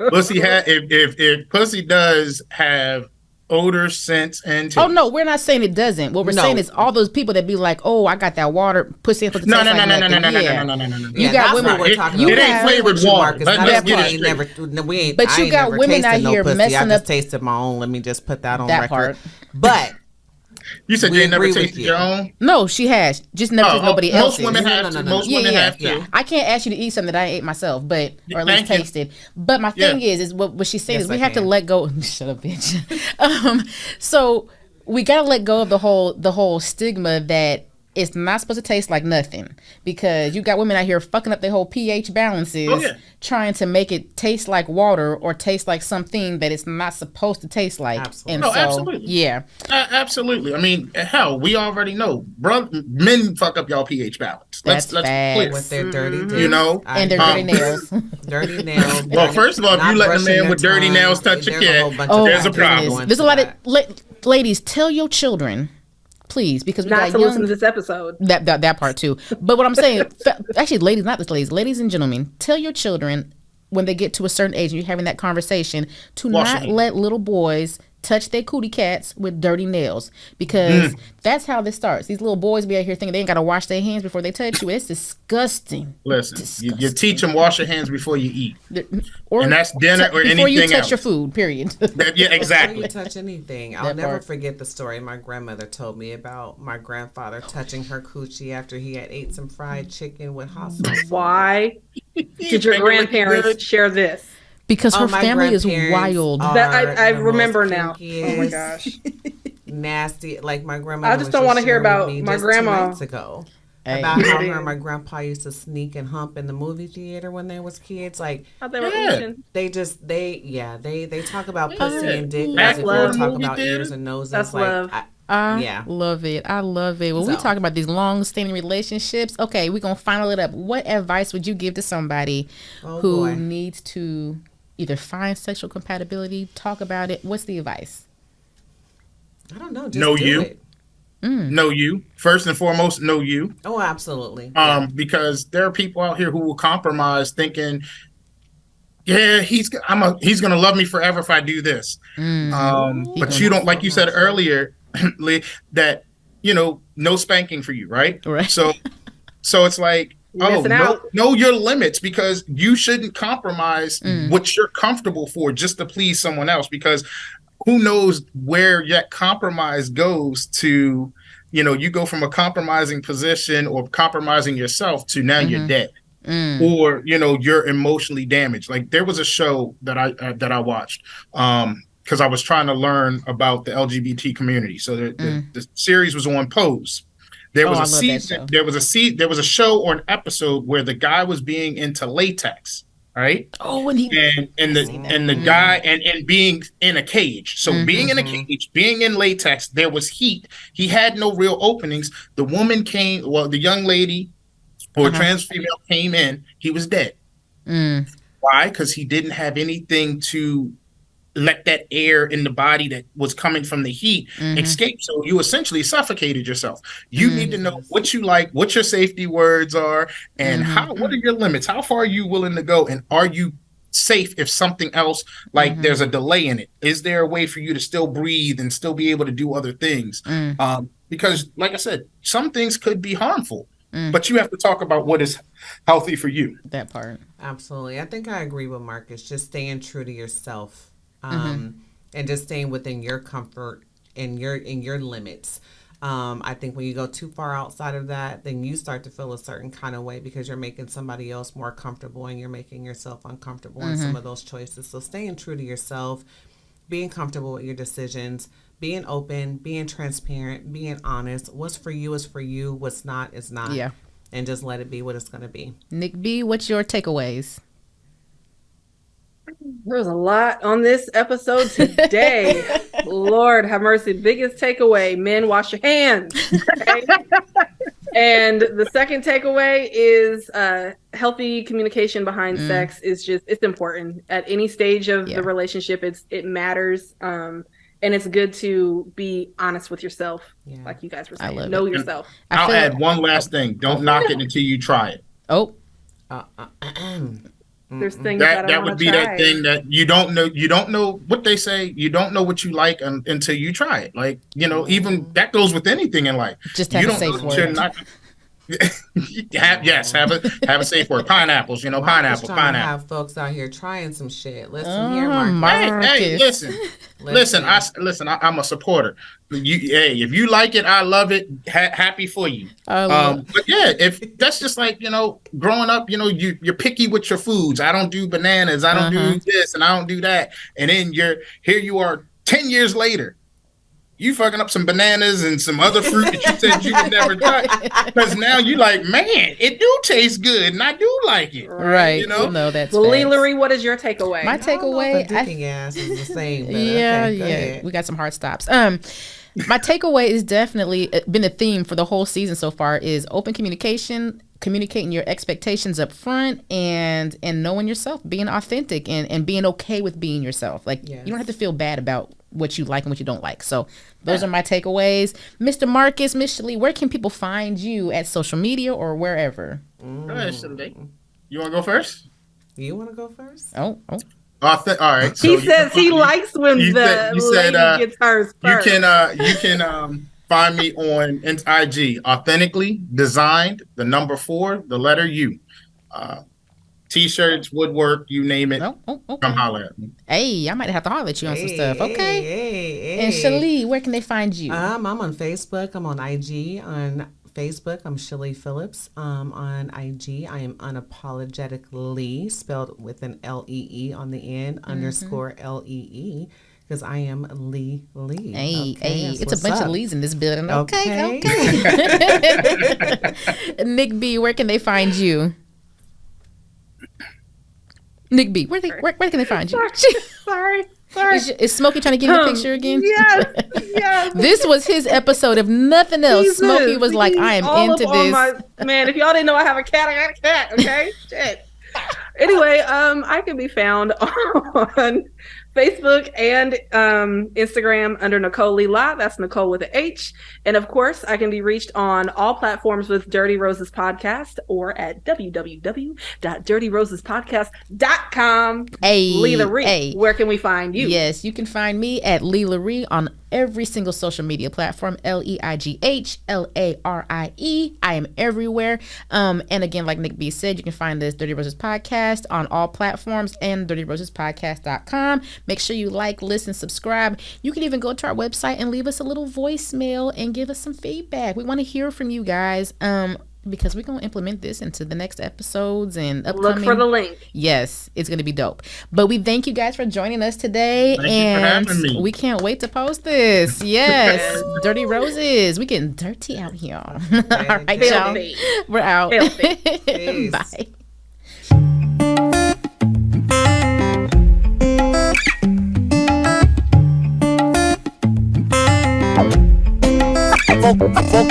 Pussy if pussy does have odor, scent, and taste. Oh no, we're not saying it doesn't. What we're saying is all those people that be like, "Oh, I got that water pussy." No. You got women. We're talking it about. ain't flavored water. But you got women out here messing I up. just tasted my own. Let me just put that on that record. Part. But you said you ain't never tasted your own. No, she has. Just never tasted nobody else's. Most women have to. Most women have to. I can't ask you to eat something that I ate myself, but or at least tasted. But my thing is what she's saying is we have to let go. Shut up, bitch. So we gotta let go of the whole stigma that it's not supposed to taste like nothing, because you got women out here fucking up their whole pH balances, trying to make it taste like water or taste like something that it's not supposed to taste like. Absolutely. And absolutely. Yeah. Absolutely. I mean, hell, we already know, men fuck up y'all pH balance. Let's clear with their dirty dicks, you know, and their dirty nails. Dirty nails. Well, first of all, if you let a man with dirty nails touch your kid, there's a problem. There's a lot of ladies. Tell your children. Please, because we not got to young, listen to this episode. That part too. But what I'm saying, actually, ladies, not just ladies and gentlemen, tell your children when they get to a certain age and you're having that conversation to not let little boys touch their cootie cats with dirty nails, because that's how this starts. These little boys be out here thinking they ain't got to wash their hands before they touch you. It's disgusting. Listen, you teach them wash your hands before you eat, and that's dinner or anything before you touch else. Your food. Period. Yeah, exactly. Before you touch anything, I'll never forget the story my grandmother told me about my grandfather touching her coochie after he had ate some fried chicken with hot sauce. Why did your grandparents share this? Because her family is wild. I remember now. Oh my gosh. Nasty. Like my grandmother. I just don't want to hear about my grandma. 2 nights ago. About how her and my grandpa used to sneak and hump in the movie theater when they was kids. Like how they were eating. They talk about pussy and dick. That's love. They talk about ears and noses. That's like, love. I love it. I love it. When we talk about these long-standing relationships, okay, we're going to final it up. What advice would you give to somebody who needs to either find sexual compatibility, talk about it? What's the advice? I don't know. Just know do you. It. Know you. First and foremost, know you. Oh, absolutely. Because there are people out here who will compromise thinking, yeah, he's gonna love me forever if I do this. But you don't, like you said earlier, Leigh, that no spanking for you, right? Right. So it's like, know your limits, because you shouldn't compromise what you're comfortable for just to please someone else, because who knows where that compromise goes to. You go from a compromising position or compromising yourself to now you're dead. Or you're emotionally damaged. Like there was a show that I watched because I was trying to learn about the LGBT community. So the series was on Pose. There was a season. There was a show or an episode where the guy was being into latex, right? Oh, and the guy and being in a cage. So being in a cage, being in latex, there was heat. He had no real openings. The woman came. Well, the young lady or trans female came in. He was dead. Why? Because he didn't have anything to let that air in the body that was coming from the heat escape. So you essentially suffocated yourself. You need to know what you like, what your safety words are, and what are your limits? How far are you willing to go? And are you safe if something else, like there's a delay in it? Is there a way for you to still breathe and still be able to do other things? Because like I said, some things could be harmful, but you have to talk about what is healthy for you. That part. Absolutely. I think I agree with Marcus. Just staying true to yourself. And just staying within your comfort and your limits. I think when you go too far outside of that, then you start to feel a certain kind of way because you're making somebody else more comfortable and you're making yourself uncomfortable in some of those choices. So staying true to yourself, being comfortable with your decisions, being open, being transparent, being honest. What's for you is for you. What's not is not. Yeah. And just let it be what it's going to be. Nik B, what's your takeaways? There's a lot on this episode today. Lord have mercy. Biggest takeaway, men, wash your hands. Okay? And the second takeaway is healthy communication behind sex is just, it's important at any stage of the relationship. It matters. And it's good to be honest with yourself. Like you guys were saying, know yourself. I'll add one last thing. Don't knock it until you try it. Oh, there's things that would be try. That thing that you don't know what they say. You don't know what you like until you try it. Like, even that goes with anything in life. Just have a safe word. Have a safe word. Pineapples, pineapple. Have folks out here trying some shit. Listen here, Marcus. Hey, listen. I'm a supporter. If you like it, I love it. Happy for you. But if that's just like growing up, you're picky with your foods. I don't do bananas. I don't do this, and I don't do that. And then here you are 10 years later. You fucking up some bananas and some other fruit that you said you would never touch. Because now you like, man, it do taste good and I do like it. Right. No, that's Leigh LaRie, what is your takeaway? My takeaway, ass is the same. Yeah. We got some hard stops. My takeaway is definitely been a theme for the whole season so far is open communication, communicating your expectations up front and knowing yourself, being authentic and being okay with being yourself. Like you don't have to feel bad about what you like and what you don't like. So those are my takeaways. Mr. Marcus, Miss Shalee, where can people find you at social media or wherever? Go ahead, Shalee. You want to go first? You want to go first? Oh. All right. So he says he likes when lady gets hers first. You can find me on IG, authentically designed, the number 4, the letter U. T-shirts, woodwork, you name it. Okay. Come holler at me. Hey, I might have to holler at you on some stuff. Okay. And Shalee, where can they find you? I'm on Facebook. I'm on IG. On Facebook, I'm Shalee Phillips. On IG, I am unapologetically, spelled with an L-E-E on the end, _L-E-E. Because I am Leigh LaRie. Hey, it's a bunch of Lees in this building. Okay. Nik B, where can they find you? Nik B, where can they find you? Sorry. Is Smokey trying to get in the picture again? Yes. This was his episode. If nothing else, Smokey was like, I am into this. Man, if y'all didn't know I have a cat, I got a cat, okay? Shit. Anyway, I can be found on Facebook and Instagram under Nicole Leigh LaRie. That's Nicole with an H. And of course, I can be reached on all platforms with Dirty Roses Podcast or at www.dirtyrosespodcast.com. Leigh LaRie, where can we find you? Yes, you can find me at Leigh LaRie on every single social media platform. LEIGH LARIE. I am everywhere. And again, like Nik B said, you can find this Dirty Roses Podcast on all platforms and dirtyrosespodcast.com. Make sure you like, listen, subscribe. You can even go to our website and leave us a little voicemail and give us some feedback. We want to hear from you guys. Because we're going to implement this into the next episodes and upcoming. Look for the link. Yes, it's going to be dope. But we thank you guys for joining us today. Thank you for having me. We can't wait to post this. Yes. Dirty Roses. We getting dirty out here. All right, y'all. We're out. Bye.